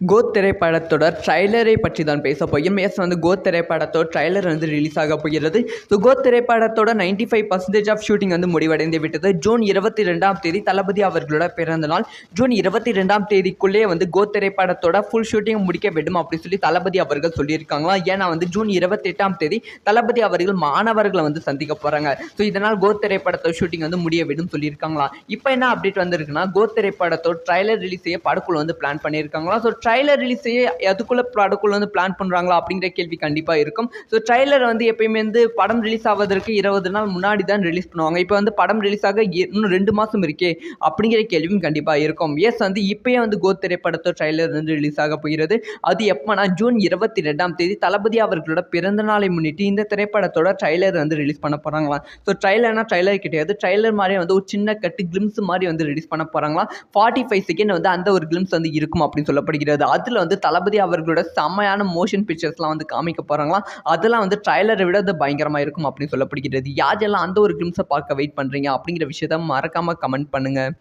கோத் திரைப்படத்தோட ட்ரைலரை பற்றி தான் பேச போகிறோம். கோத் திரைப்படத்தோட ட்ரைலர் ரிலீஸ் ஆக போகிறது. ஸோ கோத் திரைப்படத்தோட 95% ஆஃப் ஷூட்டிங் முடிவடைந்து விட்டது. ஜூன் 22ஆம் தேதி தளபதி அவர்களோட பிறந்த நாள். ஜூன் 22ஆம் தேதிக்குள்ளே கோத் திரைப்படத்தோட ஃபுல் ஷூட்டிங் முடிக்க வேண்டும் அப்படி சொல்லி தளபதி அவர்கள் சொல்லியிருக்காங்களா. ஏன்னா ஜூன் 28ஆம் தேதி தளபதி அவர்கள் மாணவர்களை சந்திக்க போகிறாங்க. ஸோ இதனால் கோத் திரைப்படத்தோட ஷூட்டிங் முடிய வேண்டும் சொல்லியிருக்காங்களா. இப்போ என்ன அப்டேட் வந்திருக்குன்னா, கோத் திரைப்படத்தோட ட்ரைலர் ரிலீஸ் செய்ய படக்குழு பிளான் பண்ணியிருக்காங்களா. ஸோ ட்ரைலர் ரிலீஸ் செய்ய அதுக்குள்ளே படக்குழு பிளான் பண்ணுறாங்களா அப்படிங்கிற கேள்வி கண்டிப்பாக இருக்கும். ஸோ ட்ரைலர் எப்பயுமே படம் ரிலீஸ் ஆவதற்கு 20 நாள் முன்னாடி தான் ரிலீஸ் பண்ணுவாங்க. இப்போ படம் ரிலீஸ் ஆக இன்னும் 2 மாதம் இருக்கே அப்படிங்கிற கேள்வியும் கண்டிப்பாக இருக்கும். இப்போயே கோத் திரைப்படத்தோட ட்ரைலர் ரிலீஸ் ஆக போகிறது. அது எப்போனா ஜூன் 22ஆம் தேதி தளபதி அவர்களோட பிறந்த நாளை முன்னிட்டு இந்த திரைப்படத்தோட ட்ரைலர் ரிலீஸ் பண்ண போகிறாங்களாம். ஸோ ட்ரைலர்னா ட்ரைலர் கிடையாது, ட்ரைலர் மாதிரி ஒரு சின்ன கட்டு கிளிம்ஸ் மாதிரி ரிலீஸ் பண்ண போகிறாங்களாம். 45 செகண்ட் அந்த ஒரு கிளிம்ஸ் இருக்கும் அப்படின்னு சொல்லப்படுகிறது. அதில் தளபதி அவர்களோட செம்மையான மோஷன் பிக்சர்ஸ்லாம் காமிக்க போகிறாங்களாம். அதெல்லாம் ட்ரைலரை விட அது பயங்கரமாக இருக்கும் அப்படின்னு சொல்லப்படுகிறது. யாரெல்லாம் அந்த ஒரு கிளிம்ஸை பார்க்க வெயிட் பண்ணுறீங்க அப்படிங்கிற விஷயத்த மறக்காமல் கமெண்ட் பண்ணுங்கள்.